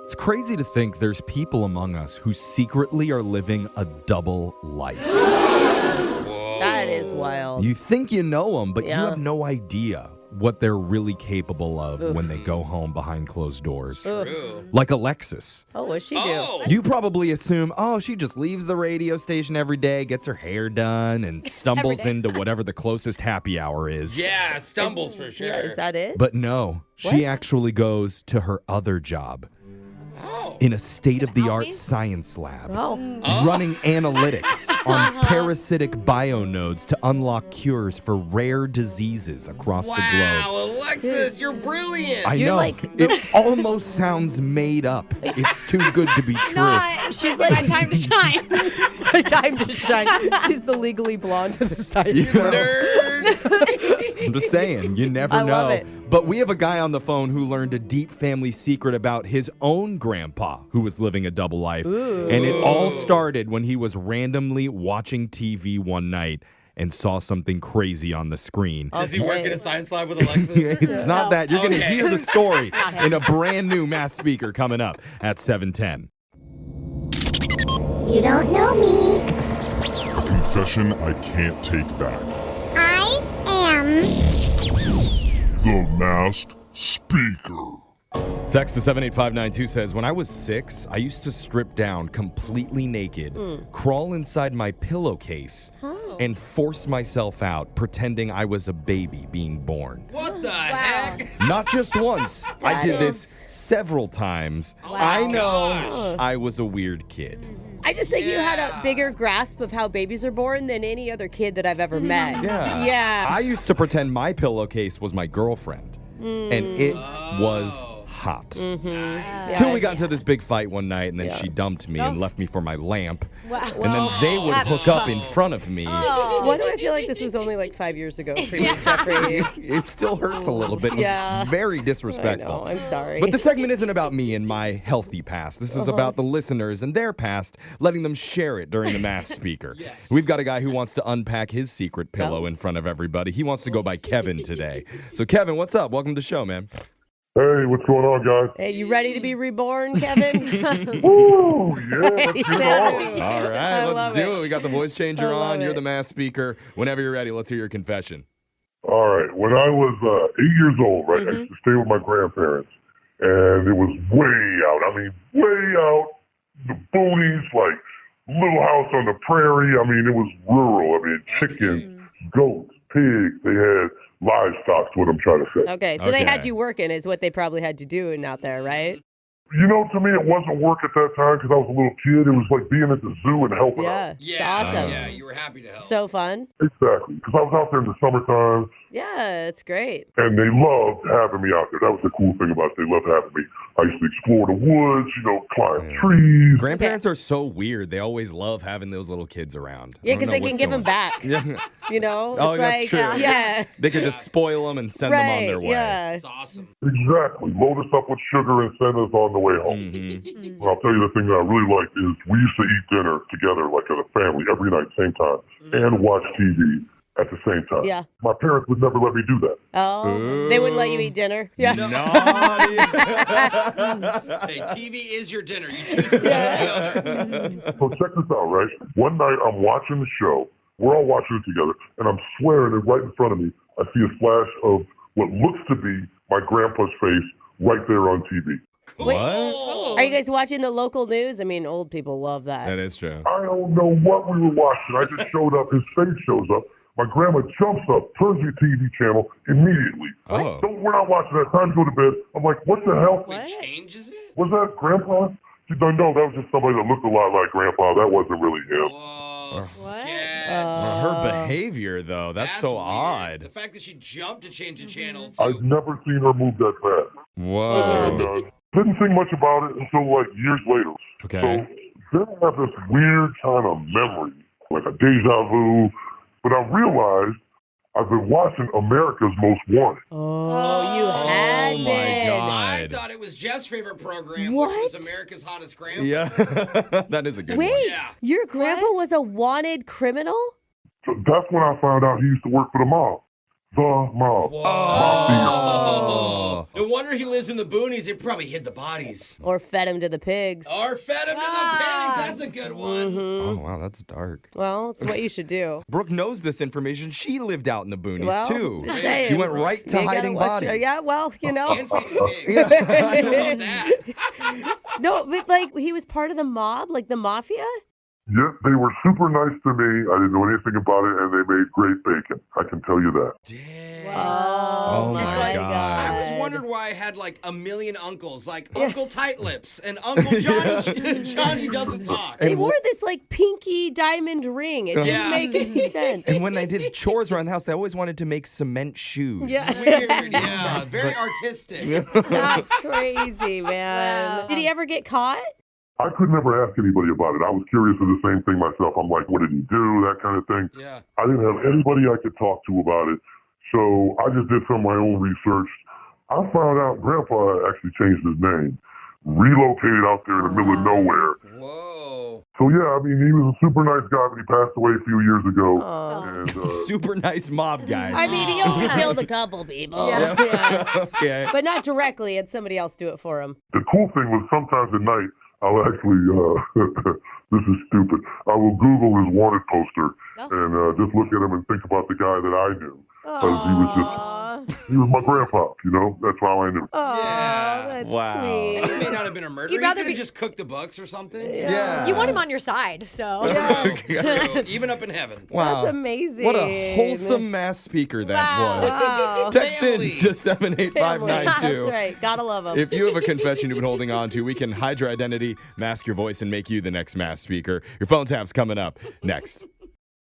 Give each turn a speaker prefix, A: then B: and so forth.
A: It's crazy to think there's people among us who secretly are living a double life.
B: That is wild.
A: You think you know them, but you have no idea what they're really capable of when they go home behind closed doors.
C: True.
A: Like Alexis.
B: Oh, what's she do?
A: You probably assume, she just leaves the radio station every day, gets her hair done, and stumbles into whatever the closest happy hour is.
C: Yeah, stumbles for sure.
B: Yeah, is that it?
A: But no, she actually goes to her other job. In a state-of-the-art science lab, running analytics on parasitic bionodes to unlock cures for rare diseases across the globe.
C: Wow, Alexis, you're brilliant.
A: I know. It almost sounds made up. It's too good to be true.
B: She's like
D: my time to shine.
B: my time to shine. She's the legally blonde of the science world.
C: Nerd.
A: I'm just saying, you never know.
B: Love it.
A: But we have a guy on the phone who learned a deep family secret about his own grandpa who was living a double life. And it all started when he was randomly watching TV one night and saw something crazy on the screen.
C: Does he work in a science lab with Alexis?
A: It's not that. You're going to
C: Okay.
A: hear the story in a brand new Mass Speaker coming up at 7:10.
E: You don't know me.
F: A confession I can't take back.
E: I am
F: The Masked Speaker.
A: Text to 78592 says, when I was 6, I used to strip down completely naked, crawl inside my pillowcase, and force myself out pretending I was a baby being born.
C: What the heck?
A: Not just once. I did this several times. I know I was a weird kid.
B: I just think you had a bigger grasp of how babies are born than any other kid that I've ever met. Yeah.
A: I used to pretend my pillowcase was my girlfriend, and it was hot. Till we got into this big fight one night, and then she dumped me and left me for my lamp.
D: Wow.
A: And then they would hook up in front of me.
B: Why do I feel like this was only like 5 years ago for you, Jeffrey?
A: It still hurts a little bit. It was very disrespectful.
B: I know, I'm sorry.
A: But the segment isn't about me and my healthy past. This is about the listeners and their past, letting them share it during the Mass Speaker. We've got a guy who wants to unpack his secret pillow in front of everybody. He wants to go by Kevin today. So, Kevin, what's up? Welcome to the show, man.
F: Hey, what's going on, guys?
B: Hey, you ready to be reborn, Kevin?
F: Woo! Yeah,
B: He said it.
A: All right,
B: I
A: let's
B: love
A: do
B: it.
A: it. We got the voice changer
B: I love
A: on. You're
B: it.
A: the Mass Speaker. Whenever you're ready, let's hear your confession.
F: All right. When I was 8 years old, right, I used to stay with my grandparents, and it was way out. I mean, way out. The boonies, like little house on the prairie. I mean, it was rural. I mean, chickens, goats, pigs. They had livestock, is what I'm trying to say.
B: Okay, so they had you working is what they probably had to do out there, right?
F: You know, to me, it wasn't work at that time because I was a little kid. It was like being at the zoo and helping out.
B: Yeah, it's awesome.
C: Yeah, you were happy to help.
B: So fun.
F: Exactly. Because I was out there in the summertime,
B: Yeah, it's great.
F: and they loved having me out there. That was the cool thing about it. They loved having me. I used to explore the woods, climb trees.
A: Grandparents are so weird. They always love having those little kids around.
B: Yeah, because they can give them back.
A: Yeah.
B: You know?
A: Oh,
B: It's
A: that's
B: like,
A: true.
B: Yeah.
A: They could just spoil them and send them on their way.
B: Yeah.
C: That's awesome.
F: Exactly. Load us up with sugar and send us on the way home. Well, I'll tell you the thing that I really liked is we used to eat dinner together, like as a family, every night, same time, and watch TV at the same time.
B: Yeah.
F: My parents would never let me do that.
B: Oh, they wouldn't let you eat dinner? Yeah.
A: Naughty.
C: Hey, TV is your dinner. You choose one or the other.
F: So check this out, right? One night I'm watching the show. We're all watching it together, and I'm swearing that right in front of me, I see a flash of what looks to be my grandpa's face right there on TV.
B: Wait,
C: Cool.
B: are you guys watching the local news? I mean, old people love that.
A: That is true.
F: I don't know what we were watching. I just showed up. His face shows up. My grandma jumps up, turns the TV channel immediately.
A: Oh.
F: So we're not watching that. Time to go to bed. I'm like, what the hell?
C: It changes it?
F: Was that Grandpa? She's like, no, that was just somebody that looked a lot like Grandpa. That wasn't really him.
C: Whoa, scared.
A: Her behavior, though, that's so
C: weird.
A: odd.
C: The fact that she jumped to change the channel, too.
F: I've never seen her move that fast.
A: Whoa.
F: And didn't think much about it until like years later.
A: Okay.
F: So then I have this weird kind of memory, like a deja vu. But I realized I've been watching America's Most Wanted.
B: Oh, you had
A: Oh, my
B: been.
A: God.
C: I thought it was Jeff's favorite program,
B: What?
C: which was America's Hottest Grandpa.
A: Yeah. That is a good
B: Wait,
A: one.
C: Yeah.
B: your grandpa was a wanted criminal?
F: So that's when I found out he used to work for the mob. The mob.
C: Oh. No wonder he lives in the boonies. They probably hid the bodies.
B: Or fed him to the pigs.
C: Or fed him to the pigs. That's a good one.
A: Oh, wow, that's dark.
B: Well, it's what you should do.
A: Brooke knows this information. She lived out in the boonies,
B: Well,
A: too.
B: just saying.
A: He went right to
B: You gotta
A: hiding
B: watch it.
A: bodies.
B: Yeah, well, you know.
C: And feeding pigs. I know about that.
B: No, but like he was part of the mob, like the mafia?
F: Yes, they were super nice to me. I didn't know anything about it, and they made great bacon. I can tell you that.
C: Dang.
B: Oh,
A: my
B: my
A: God.
C: I always wondered why I had like a million uncles, like Uncle Tight Lips and Uncle Johnny. Johnny doesn't talk.
B: They wore this like pinky diamond ring. It didn't make any sense.
A: And when they did chores around the house, they always wanted to make cement shoes.
B: Yeah.
C: Weird, yeah. Very artistic.
B: That's crazy, man.
D: Wow.
B: Did he ever get caught?
F: I could never ask anybody about it. I was curious of the same thing myself. I'm like, what did he do? That kind of thing.
C: Yeah.
F: I didn't have anybody I could talk to about it. So I just did some of my own research. I found out Grandpa actually changed his name, relocated out there in the middle of nowhere.
C: Whoa.
F: So yeah, I mean, he was a super nice guy, but he passed away a few years ago.
B: Oh.
F: And
A: Super nice mob guy.
B: I mean, he only killed a couple people.
D: Yeah.
B: Yeah.
A: Okay.
B: But not directly. Had somebody else do it for him.
F: the cool thing was sometimes at night, I'll actually, this is stupid. I will Google his wanted poster and just look at him and think about the guy that I knew. Because he was my grandpa, you know? That's how I knew.
B: Oh,
C: Yeah.
B: that's
A: Wow.
B: sweet.
C: He may not have been a murderer.
D: You'd rather
C: he could
D: be-
C: have just cooked the books or something.
A: Yeah.
D: You want him on your side, so.
C: True. Even up in heaven.
A: Wow.
B: That's amazing.
A: What a wholesome mass speaker that
D: Wow.
A: was.
B: Wow.
A: Text
C: Family.
A: in to 78592.
B: That's right. Gotta love him.
A: If you have a confession you've been holding on to, we can hide your identity, mask your voice, and make you the next mass speaker. Your phone tap's coming up next.